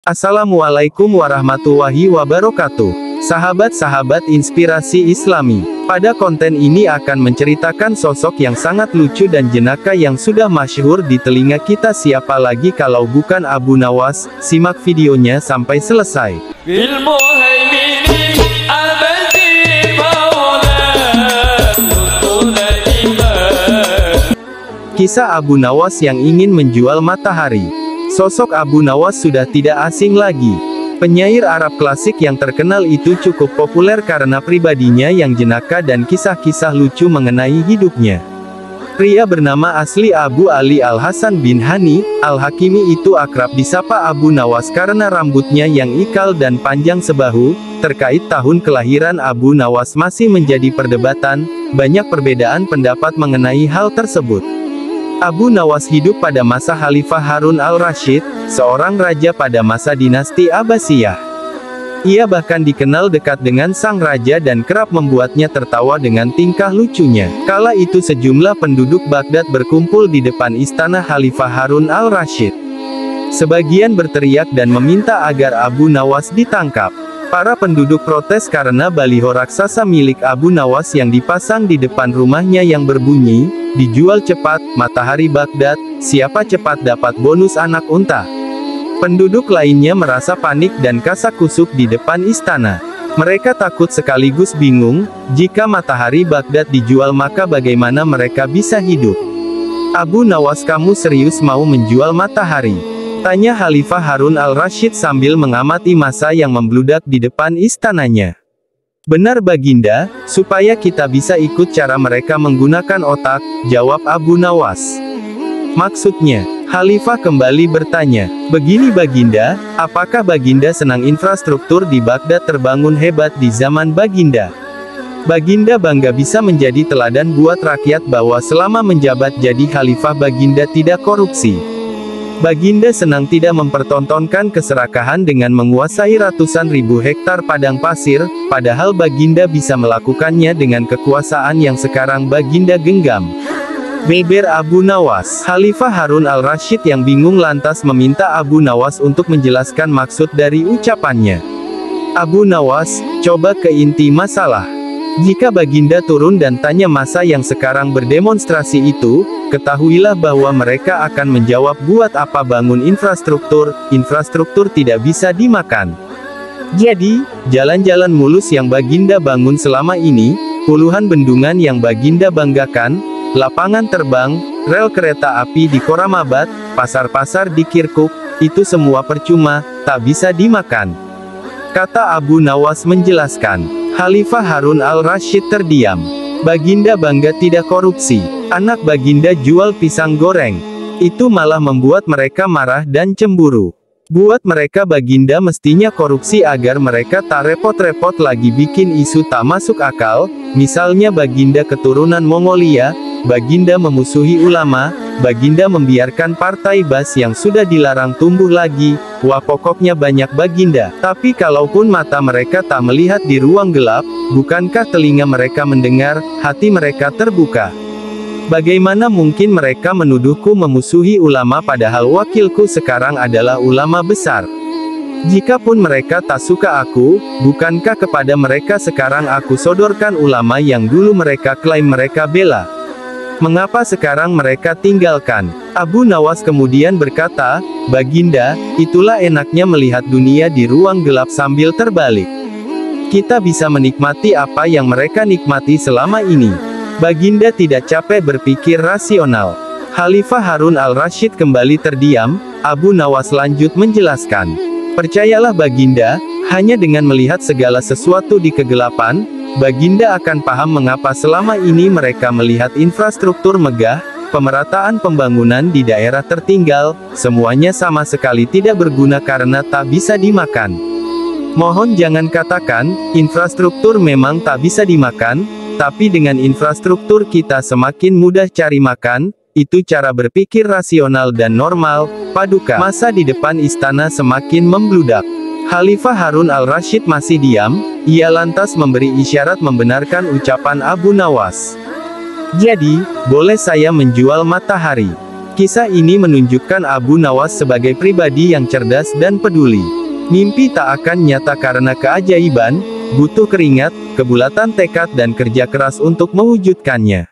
Assalamualaikum warahmatullahi wabarakatuh. Sahabat-sahabat inspirasi Islami, pada konten ini akan menceritakan sosok yang sangat lucu dan jenaka yang sudah masyhur di telinga kita. Siapa lagi kalau bukan Abu Nawas? Simak videonya sampai selesai. Kisah Abu Nawas yang ingin menjual matahari. Sosok Abu Nawas sudah tidak asing lagi. Penyair Arab klasik yang terkenal itu cukup populer karena pribadinya yang jenaka dan kisah-kisah lucu mengenai hidupnya. Pria bernama asli Abu Ali Al-Hasan bin Hani, Al-Hakimi itu akrab disapa Abu Nawas karena rambutnya yang ikal dan panjang sebahu. Terkait tahun kelahiran Abu Nawas masih menjadi perdebatan, banyak perbedaan pendapat mengenai hal tersebut. Abu Nawas hidup pada masa Khalifah Harun al-Rasyid, seorang raja pada masa dinasti Abbasiyah. Ia bahkan dikenal dekat dengan sang raja dan kerap membuatnya tertawa dengan tingkah lucunya. Kala itu sejumlah penduduk Baghdad berkumpul di depan istana Khalifah Harun al-Rasyid. Sebagian berteriak dan meminta agar Abu Nawas ditangkap. Para penduduk protes karena baliho raksasa milik Abu Nawas yang dipasang di depan rumahnya yang berbunyi, "Dijual cepat, matahari Baghdad, siapa cepat dapat bonus anak unta." Penduduk lainnya merasa panik dan kasak-kusuk di depan istana. Mereka takut sekaligus bingung, jika matahari Baghdad dijual maka bagaimana mereka bisa hidup. "Abu Nawas, kamu serius mau menjual matahari?" tanya Khalifah Harun al-Rasyid sambil mengamati massa yang membludak di depan istananya. "Benar Baginda, supaya kita bisa ikut cara mereka menggunakan otak," jawab Abu Nawas. "Maksudnya?" Khalifah kembali bertanya. "Begini Baginda, apakah Baginda senang infrastruktur di Baghdad terbangun hebat di zaman Baginda? Baginda bangga bisa menjadi teladan buat rakyat bahwa selama menjabat jadi Khalifah Baginda tidak korupsi. Baginda senang tidak mempertontonkan keserakahan dengan menguasai ratusan ribu hektar padang pasir, padahal Baginda bisa melakukannya dengan kekuasaan yang sekarang Baginda genggam." Beber Abu Nawas. Khalifah Harun al-Rasyid yang bingung lantas meminta Abu Nawas untuk menjelaskan maksud dari ucapannya. "Abu Nawas, coba ke inti masalah. Jika Baginda turun dan tanya massa yang sekarang berdemonstrasi itu, ketahuilah bahwa mereka akan menjawab buat apa bangun infrastruktur, infrastruktur tidak bisa dimakan. Jadi, jalan-jalan mulus yang Baginda bangun selama ini, puluhan bendungan yang Baginda banggakan, lapangan terbang, rel kereta api di Koramabad, pasar-pasar di Kirkuk, itu semua percuma, tak bisa dimakan," kata Abu Nawas menjelaskan. Khalifah Harun al-Rasyid terdiam. Baginda bangga tidak korupsi. Anak Baginda jual pisang goreng. Itu malah membuat mereka marah dan cemburu. Buat mereka Baginda mestinya korupsi agar mereka tak repot-repot lagi bikin isu tak masuk akal, misalnya Baginda keturunan Mongolia, Baginda memusuhi ulama, Baginda membiarkan partai Bas yang sudah dilarang tumbuh lagi. Wah, pokoknya banyak Baginda. Tapi kalaupun mata mereka tak melihat di ruang gelap, bukankah telinga mereka mendengar, hati mereka terbuka? Bagaimana mungkin mereka menuduhku memusuhi ulama padahal wakilku sekarang adalah ulama besar? Jikapun mereka tak suka aku, bukankah kepada mereka sekarang aku sodorkan ulama yang dulu mereka klaim mereka bela? Mengapa sekarang mereka tinggalkan?" Abu Nawas kemudian berkata, "Baginda, itulah enaknya melihat dunia di ruang gelap sambil terbalik. Kita bisa menikmati apa yang mereka nikmati selama ini. Baginda tidak capek berpikir rasional." Khalifah Harun al-Rasyid kembali terdiam. Abu Nawas lanjut menjelaskan, "Percayalah Baginda, hanya dengan melihat segala sesuatu di kegelapan, Baginda akan paham mengapa selama ini mereka melihat infrastruktur megah, pemerataan pembangunan di daerah tertinggal, semuanya sama sekali tidak berguna karena tak bisa dimakan. Mohon jangan katakan, infrastruktur memang tak bisa dimakan, tapi dengan infrastruktur kita semakin mudah cari makan, itu cara berpikir rasional dan normal." Paduka massa di depan istana semakin membludak. Khalifah Harun al-Rasyid masih diam, ia lantas memberi isyarat membenarkan ucapan Abu Nawas. "Jadi, boleh saya menjual matahari? Kisah ini menunjukkan Abu Nawas sebagai pribadi yang cerdas dan peduli. Mimpi tak akan nyata karena keajaiban, butuh keringat, kebulatan tekad dan kerja keras untuk mewujudkannya.